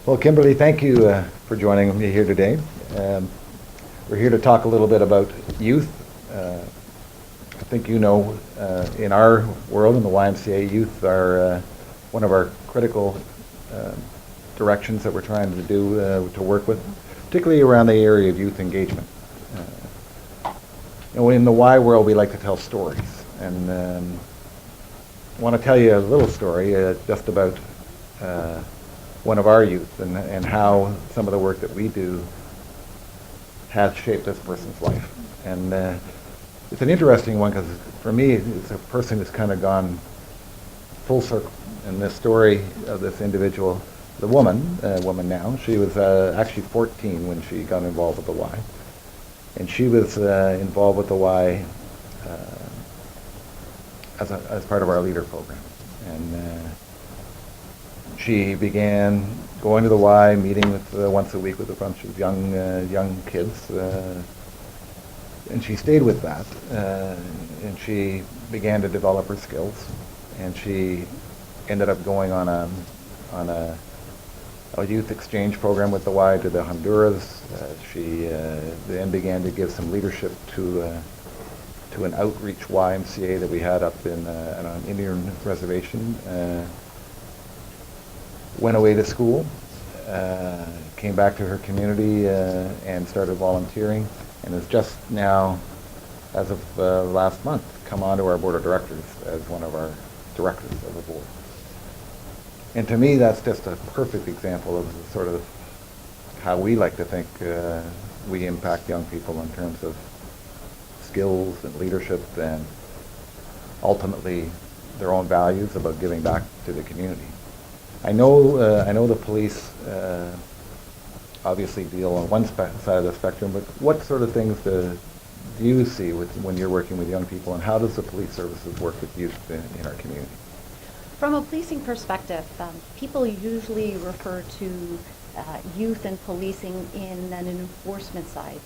Well, Kimberley, thank you for joining me here today. We're here to talk a little bit about youth. I think you know, in our world, in the YMCA, youth are one of our critical directions that we're trying to do to work with, particularly around the area of youth engagement. In the Y world, we like to tell stories, and I want to tell you a little story just about one of our youth and how some of the work that we do has shaped this person's life. And it's an interesting one because for me, it's a person who's kind of gone full circle. And this story of this individual, the woman now, she was actually 14 when she got involved with the Y. And she was involved with the Y as part of our leader program. And she began going to the Y, meeting with once a week with a bunch of young kids, and she stayed with that. And she began to develop her skills, and she ended up going on a youth exchange program with the Y to the Honduras. She then began to give some leadership to an outreach YMCA that we had up in an Indian reservation. Went away to school, came back to her community and started volunteering, and has just now, as of last month, come onto our board of directors as one of our directors of the board. And to me, that's just a perfect example of sort of how we like to think we impact young people in terms of skills and leadership and ultimately their own values about giving back to the community. I know the police obviously deal on one side of the spectrum, but what sort of things do you see when you're working with young people, and how does the police services work with youth in our community? From a policing perspective, people usually refer to youth and policing in an enforcement side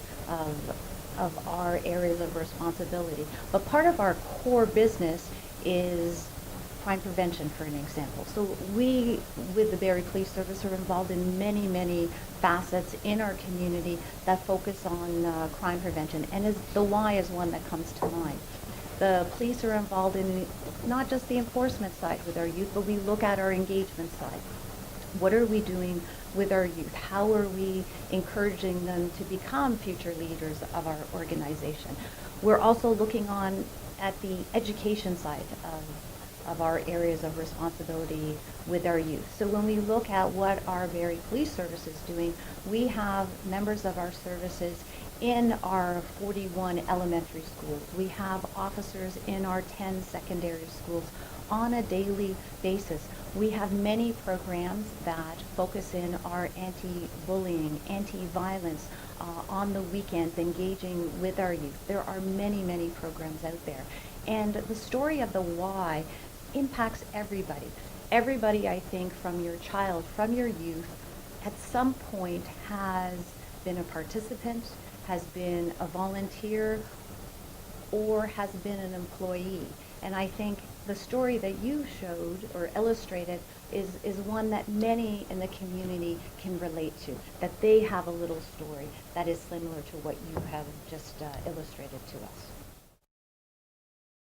of our areas of responsibility. But part of our core business is crime prevention, for an example. So we, with the Barrie Police Service, are involved in many facets in our community that focus on crime prevention, and the Y is one that comes to mind. The police are involved in not just the enforcement side with our youth, but we look at our engagement side. What are we doing with our youth? How are we encouraging them to become future leaders of our organization? We're also looking on at the education side of our areas of responsibility with our youth. So when we look at what our Barrie Police Service is doing, we have members of our services in our 41 elementary schools. We have officers in our 10 secondary schools on a daily basis. We have many programs that focus in our anti-bullying, anti-violence, on the weekends, engaging with our youth. There are many programs out there. And the story of the Y impacts everybody. Everybody, I think, from your child, from your youth, at some point has been a participant, has been a volunteer, or has been an employee. And I think the story that you showed or illustrated is one that many in the community can relate to, that they have a little story that is similar to what you have just illustrated to us.